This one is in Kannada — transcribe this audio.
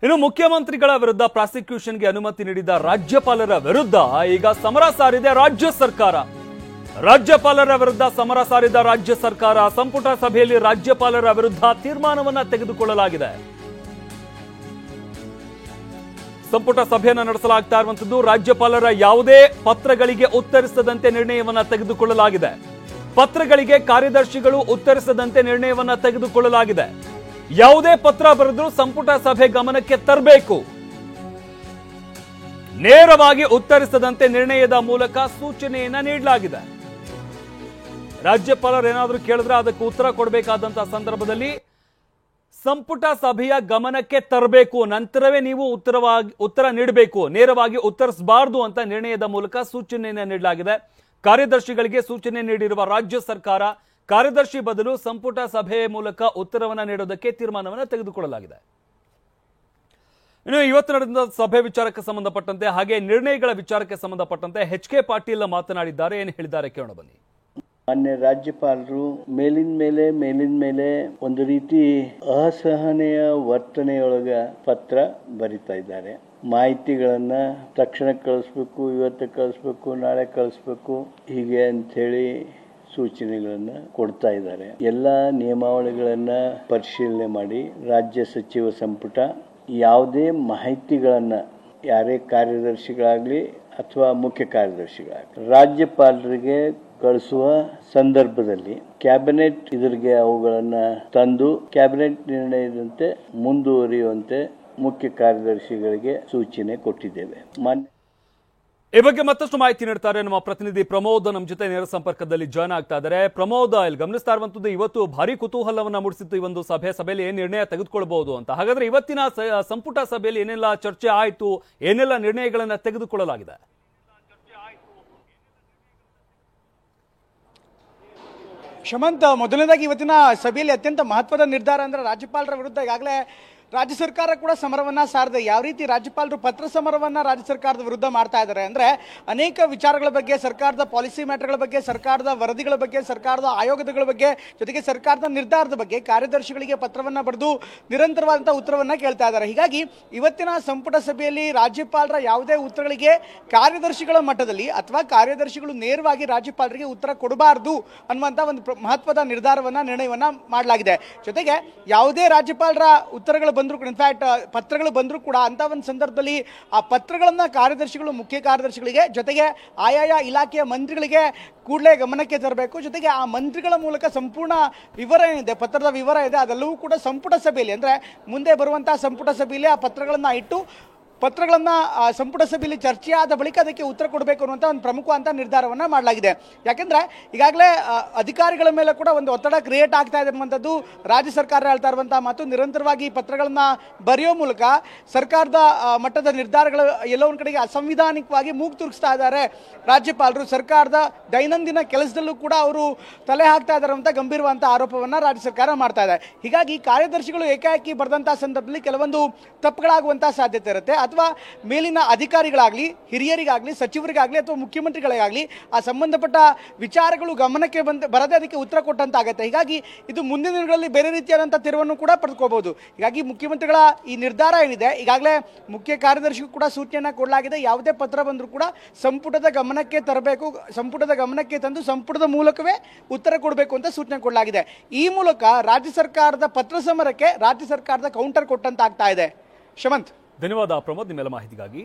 ಇನ್ನು ಮುಖ್ಯಮಂತ್ರಿಗಳ ವಿರುದ್ಧ ಪ್ರಾಸಿಕ್ಯೂಷನ್ಗೆ ಅನುಮತಿ ನೀಡಿದ ರಾಜ್ಯಪಾಲರ ವಿರುದ್ಧ ಈಗ ಸಮರ ಸಾರಿದೆ ರಾಜ್ಯ ಸರ್ಕಾರ. ರಾಜ್ಯಪಾಲರ ವಿರುದ್ಧ ಸಮರ ಸಾರಿದ ರಾಜ್ಯ ಸರ್ಕಾರ ಸಂಪುಟ ಸಭೆಯಲ್ಲಿ ರಾಜ್ಯಪಾಲರ ವಿರುದ್ಧ ತೀರ್ಮಾನವನ್ನ ತೆಗೆದುಕೊಳ್ಳಲಾಗಿದೆ. ಸಂಪುಟ ಸಭೆಯನ್ನು ನಡೆಸಲಾಗ್ತಾ ಇರುವಂತದ್ದು ರಾಜ್ಯಪಾಲರ ಯಾವುದೇ ಪತ್ರಗಳಿಗೆ ಉತ್ತರಿಸದಂತೆ ನಿರ್ಣಯವನ್ನ ತೆಗೆದುಕೊಳ್ಳಲಾಗಿದೆ. ಪತ್ರಗಳಿಗೆ ಕಾರ್ಯದರ್ಶಿಗಳು ಉತ್ತರಿಸದಂತೆ ನಿರ್ಣಯವನ್ನ ತೆಗೆದುಕೊಳ್ಳಲಾಗಿದೆ. ಯಾವುದೇ ಪತ್ರ ಬರೆದರೂ ಸಂಪುಟ ಸಭೆ ಗಮನಕ್ಕೆ ತರಬೇಕು. ನೇರವಾಗಿ ಉತ್ತರಿಸದಂತೆ ನಿರ್ಣಯದ ಮೂಲಕ ಸೂಚನೆಯನ್ನ ನೀಡಲಾಗಿದೆ. ರಾಜ್ಯಪಾಲರು ಏನಾದರೂ ಕೇಳಿದ್ರೆ ಅದಕ್ಕೆ ಉತ್ತರ ಕೊಡಬೇಕಾದಂತಹ ಸಂದರ್ಭದಲ್ಲಿ ಸಂಪುಟ ಸಭೆಯ ಗಮನಕ್ಕೆ ತರಬೇಕು, ನಂತರವೇ ನೀವು ಉತ್ತರ ನೀಡಬೇಕು, ನೇರವಾಗಿ ಉತ್ತರಿಸಬಾರದು ಅಂತ ನಿರ್ಣಯದ ಮೂಲಕ ಸೂಚನೆಯನ್ನ ನೀಡಲಾಗಿದೆ. ಕಾರ್ಯದರ್ಶಿಗಳಿಗೆ ಸೂಚನೆ ನೀಡಿರುವ ರಾಜ್ಯ ಸರ್ಕಾರ ಕಾರ್ಯದರ್ಶಿ ಬದಲು ಸಂಪುಟ ಸಭೆಯ ಮೂಲಕ ಉತ್ತರವನ್ನ ನೀಡೋದಕ್ಕೆ ತೀರ್ಮಾನವನ್ನು ತೆಗೆದುಕೊಳ್ಳಲಾಗಿದೆ. ಇನ್ನು ಇವತ್ತು ನಡೆದ ಸಭೆ ವಿಚಾರಕ್ಕೆ ಸಂಬಂಧಪಟ್ಟಂತೆ ಹಾಗೆ ನಿರ್ಣಯಗಳ ವಿಚಾರಕ್ಕೆ ಸಂಬಂಧಪಟ್ಟಂತೆ ಎಚ್.ಕೆ. ಪಾಟೀಲ್ ಮಾತನಾಡಿದ್ದಾರೆ. ಏನು ಹೇಳಿದ್ದಾರೆ ಕೇಳೋಣ ಬನ್ನಿ. ಮಾನ್ಯ ರಾಜ್ಯಪಾಲರು ಮೇಲಿನ ಮೇಲೆ ಒಂದು ರೀತಿ ಅಸಹನೆಯ ವರ್ತನೆಯೊಳಗ ಪತ್ರ ಬರಿತಾ ಇದ್ದಾರೆ. ಮಾಹಿತಿಗಳನ್ನ ತಕ್ಷಣ ಕಳಿಸ್ಬೇಕು, ಇವತ್ತು ಕಳಿಸ್ಬೇಕು, ನಾಳೆ ಕಳಿಸ್ಬೇಕು, ಹೀಗೆ ಅಂತ ಹೇಳಿ ಸೂಚನೆಗಳನ್ನ ಕೊಡ್ತಾ ಇದ್ದಾರೆ. ಎಲ್ಲ ನಿಯಮಾವಳಿಗಳನ್ನ ಪರಿಶೀಲನೆ ಮಾಡಿ ರಾಜ್ಯ ಸಚಿವ ಸಂಪುಟ ಯಾವುದೇ ಮಾಹಿತಿಗಳನ್ನ ಯಾರೇ ಕಾರ್ಯದರ್ಶಿಗಳಾಗ್ಲಿ ಅಥವಾ ಮುಖ್ಯ ಕಾರ್ಯದರ್ಶಿಗಳಾಗಲಿ ರಾಜ್ಯಪಾಲರಿಗೆ ಕಳಿಸುವ ಸಂದರ್ಭದಲ್ಲಿ ಕ್ಯಾಬಿನೆಟ್ ಇದರಿಗೆ ಅವುಗಳನ್ನ ತಂದು ಕ್ಯಾಬಿನೆಟ್ ನಿರ್ಣಯದಂತೆ ಮುಂದುವರಿಯುವಂತೆ ಮುಖ್ಯ ಕಾರ್ಯದರ್ಶಿಗಳಿಗೆ ಸೂಚನೆ ಕೊಟ್ಟಿದ್ದೇವೆ. ಈ ಬಗ್ಗೆ ಮತ್ತಷ್ಟು ಮಾಹಿತಿ ನೀಡ್ತಾರೆ ನಮ್ಮ ಪ್ರತಿನಿಧಿ ಪ್ರಮೋದ್. ನಮ್ಮ ಜೊತೆ ನೇರ ಸಂಪರ್ಕದಲ್ಲಿ ಜಾಯ್ನ್ ಆಗ್ತಾ ಇದ್ದಾರೆ. ಪ್ರಮೋದ್, ಇಲ್ಲಿ ಗಮನಿಸ್ತಾ ಇರುವಂತದ್ದು ಇವತ್ತು ಭಾರಿ ಕುತೂಹಲವನ್ನ ಮೂಡಿಸಿತ್ತು ಈ ಒಂದು ಸಭೆಯಲ್ಲಿ ಏನ್ ನಿರ್ಣಯ ತೆಗೆದುಕೊಳ್ಬಹುದು ಅಂತ. ಹಾಗಾದ್ರೆ ಇವತ್ತಿನ ಸಂಪುಟ ಸಭೆಯಲ್ಲಿ ಏನೆಲ್ಲ ಚರ್ಚೆ ಆಯಿತು, ಏನೆಲ್ಲ ನಿರ್ಣಯಗಳನ್ನ ತೆಗೆದುಕೊಳ್ಳಲಾಗಿದೆ? ಶಮಂತ್, ಮೊದಲನೇದಾಗಿ ಇವತ್ತಿನ ಸಭೆಯಲ್ಲಿ ಅತ್ಯಂತ ಮಹತ್ವದ ನಿರ್ಧಾರ ಅಂದ್ರೆ ರಾಜ್ಯಪಾಲರ ವಿರುದ್ಧ ಈಗಾಗಲೇ ರಾಜ್ಯ ಸರ್ಕಾರ ಕೂಡ ಸಮರವನ್ನ ಸಾರಿದೆ. ಯಾವ ರೀತಿ ರಾಜ್ಯಪಾಲರು ಪತ್ರ ಸಮರವನ್ನ ರಾಜ್ಯ ಸರ್ಕಾರದ ವಿರುದ್ಧ ಮಾಡ್ತಾ ಇದ್ದಾರೆ ಅಂದ್ರೆ ಅನೇಕ ವಿಚಾರಗಳ ಬಗ್ಗೆ, ಸರ್ಕಾರದ ಪಾಲಿಸಿ ಮ್ಯಾಟರ್ಗಳ ಬಗ್ಗೆ, ಸರ್ಕಾರದ ವರದಿಗಳ ಬಗ್ಗೆ, ಸರ್ಕಾರದ ಆಯೋಗಗಳ ಬಗ್ಗೆ, ಜೊತೆಗೆ ಸರ್ಕಾರದ ನಿರ್ಧಾರದ ಬಗ್ಗೆ ಕಾರ್ಯದರ್ಶಿಗಳಿಗೆ ಪತ್ರವನ್ನ ಬರೆದು ನಿರಂತರವಾದಂತಹ ಉತ್ತರವನ್ನ ಕೇಳ್ತಾ ಇದ್ದಾರೆ. ಹೀಗಾಗಿ ಇವತ್ತಿನ ಸಂಪುಟ ಸಭೆಯಲ್ಲಿ ರಾಜ್ಯಪಾಲರ ಯಾವುದೇ ಉತ್ತರಗಳಿಗೆ ಕಾರ್ಯದರ್ಶಿಗಳ ಮಟ್ಟದಲ್ಲಿ ಅಥವಾ ಕಾರ್ಯದರ್ಶಿಗಳು ನೇರವಾಗಿ ರಾಜ್ಯಪಾಲರಿಗೆ ಉತ್ತರ ಕೊಡಬಾರದು ಅನ್ನುವಂತ ಒಂದು ಮಹತ್ವದ ನಿರ್ಣಯವನ್ನ ಮಾಡಲಾಗಿದೆ. ಜೊತೆಗೆ ಯಾವುದೇ ರಾಜ್ಯಪಾಲರ ಉತ್ತರಗಳು ಬಂದ್ರು, ಇನ್ಫ್ಯಾಕ್ಟ್ ಪತ್ರಗಳು ಬಂದ್ರು ಕೂಡ ಅಂತ ಒಂದು ಸಂದರ್ಭದಲ್ಲಿ ಆ ಪತ್ರಗಳನ್ನ ಕಾರ್ಯದರ್ಶಿಗಳು ಮುಖ್ಯ ಕಾರ್ಯದರ್ಶಿಗಳಿಗೆ ಜೊತೆಗೆ ಆಯಾಯ ಇಲಾಖೆಯ ಮಂತ್ರಿಗಳಿಗೆ ಕೂಡಲೇ ಗಮನಕ್ಕೆ ತರಬೇಕು. ಜೊತೆಗೆ ಆ ಮಂತ್ರಿಗಳ ಮೂಲಕ ಸಂಪೂರ್ಣ ವಿವರ ಏನಿದೆ, ಪತ್ರದ ವಿವರ ಇದೆ, ಅದೆಲ್ಲವೂ ಕೂಡ ಸಂಪುಟ ಸಭೆಯಲ್ಲಿ ಅಂದ್ರೆ ಮುಂದೆ ಬರುವಂತಹ ಸಂಪುಟ ಸಭೆಯಲ್ಲಿ ಆ ಪತ್ರಗಳನ್ನ ಇಟ್ಟು ಪತ್ರಗಳನ್ನ ಸಂಪುಟ ಸಭೆಯಲ್ಲಿ ಚರ್ಚೆ ಆದ ಬಳಿಕ ಅದಕ್ಕೆ ಉತ್ತರ ಕೊಡಬೇಕು ಅನ್ನುವಂಥ ಒಂದು ಪ್ರಮುಖವಾದ ನಿರ್ಧಾರವನ್ನ ಮಾಡಲಾಗಿದೆ. ಯಾಕೆಂದ್ರೆ ಈಗಾಗಲೇ ಅಧಿಕಾರಿಗಳ ಮೇಲೆ ಕೂಡ ಒಂದು ಒತ್ತಡ ಕ್ರಿಯೇಟ್ ಆಗ್ತಾ ಇದೆ ಅನ್ನುವಂಥದ್ದು ರಾಜ್ಯ ಸರ್ಕಾರ ಹೇಳ್ತಾ ಇರುವಂತಹ ಮಾತು. ನಿರಂತರವಾಗಿ ಪತ್ರಗಳನ್ನ ಬರೆಯೋ ಮೂಲಕ ಸರ್ಕಾರದ ಮಟ್ಟದ ನಿರ್ಧಾರಗಳು ಎಲ್ಲೋ ಒಂದು ಕಡೆಗೆ ಅಸಂವಿಧಾನಿಕವಾಗಿ ಮೂಗು ತುರುಗಿಸ್ತಾ ಇದ್ದಾರೆ ರಾಜ್ಯಪಾಲರು. ಸರ್ಕಾರದ ದೈನಂದಿನ ಕೆಲಸದಲ್ಲೂ ಕೂಡ ಅವರು ತಲೆ ಹಾಕ್ತಾ ಇದ್ದಾರೆ ಅಂತ ಗಂಭೀರವಾದಂತಹ ಆರೋಪವನ್ನ ರಾಜ್ಯ ಸರ್ಕಾರ ಮಾಡ್ತಾ ಇದೆ. ಹೀಗಾಗಿ ಕಾರ್ಯದರ್ಶಿಗಳು ಏಕಾಏಕಿ ಬರೆದಂತಹ ಸಂದರ್ಭದಲ್ಲಿ ಕೆಲವೊಂದು ತಪ್ಪುಗಳಾಗುವಂತಹ ಸಾಧ್ಯತೆ ಇರುತ್ತೆ. ಅಥವಾ ಮೇಲಿನ ಅಧಿಕಾರಿಗಳಾಗ್ಲಿ, ಹಿರಿಯರಿಗಾಗ್ಲಿ, ಸಚಿವರಿಗಾಗ್ಲಿ ಅಥವಾ ಮುಖ್ಯಮಂತ್ರಿಗಳಿಗಾಗ್ಲಿ ಆ ಸಂಬಂಧಪಟ್ಟ ವಿಚಾರಗಳು ಗಮನಕ್ಕೆ ಬರದೆ ಅದಕ್ಕೆ ಉತ್ತರ ಕೊಟ್ಟಂತಾಗತ್ತೆ. ಹೀಗಾಗಿ ಇದು ಮುಂದಿನ ದಿನಗಳಲ್ಲಿ ಬೇರೆ ರೀತಿಯಾದಂತಹ ತಿರುವನ್ನು ಕೂಡ ಪಡೆದುಕೋಬಹುದು. ಹೀಗಾಗಿ ಮುಖ್ಯಮಂತ್ರಿಗಳ ಈ ನಿರ್ಧಾರ ಏನಿದೆ, ಈಗಾಗಲೇ ಮುಖ್ಯ ಕಾರ್ಯದರ್ಶಿಗೂ ಕೂಡ ಸೂಚನೆಯನ್ನ ಕೊಡಲಾಗಿದೆ. ಯಾವುದೇ ಪತ್ರ ಬಂದರೂ ಕೂಡ ಸಂಪುಟದ ಗಮನಕ್ಕೆ ತರಬೇಕು, ಸಂಪುಟದ ಗಮನಕ್ಕೆ ತಂದು ಸಂಪುಟದ ಮೂಲಕವೇ ಉತ್ತರ ಕೊಡಬೇಕು ಅಂತ ಸೂಚನೆ ಕೊಡಲಾಗಿದೆ. ಈ ಮೂಲಕ ರಾಜ್ಯ ಸರ್ಕಾರದ ಪತ್ರ ಸಮರಕ್ಕೆ ರಾಜ್ಯ ಸರ್ಕಾರದ ಕೌಂಟರ್ ಕೊಟ್ಟಂತಾಗ್ತಾ ಇದೆ. ಶಮಂತ್, ಧನ್ಯವಾದ ಪ್ರಮೋದ್ ನಿಮ್ಮೆಲ್ಲ ಮಾಹಿತಿಗಾಗಿ.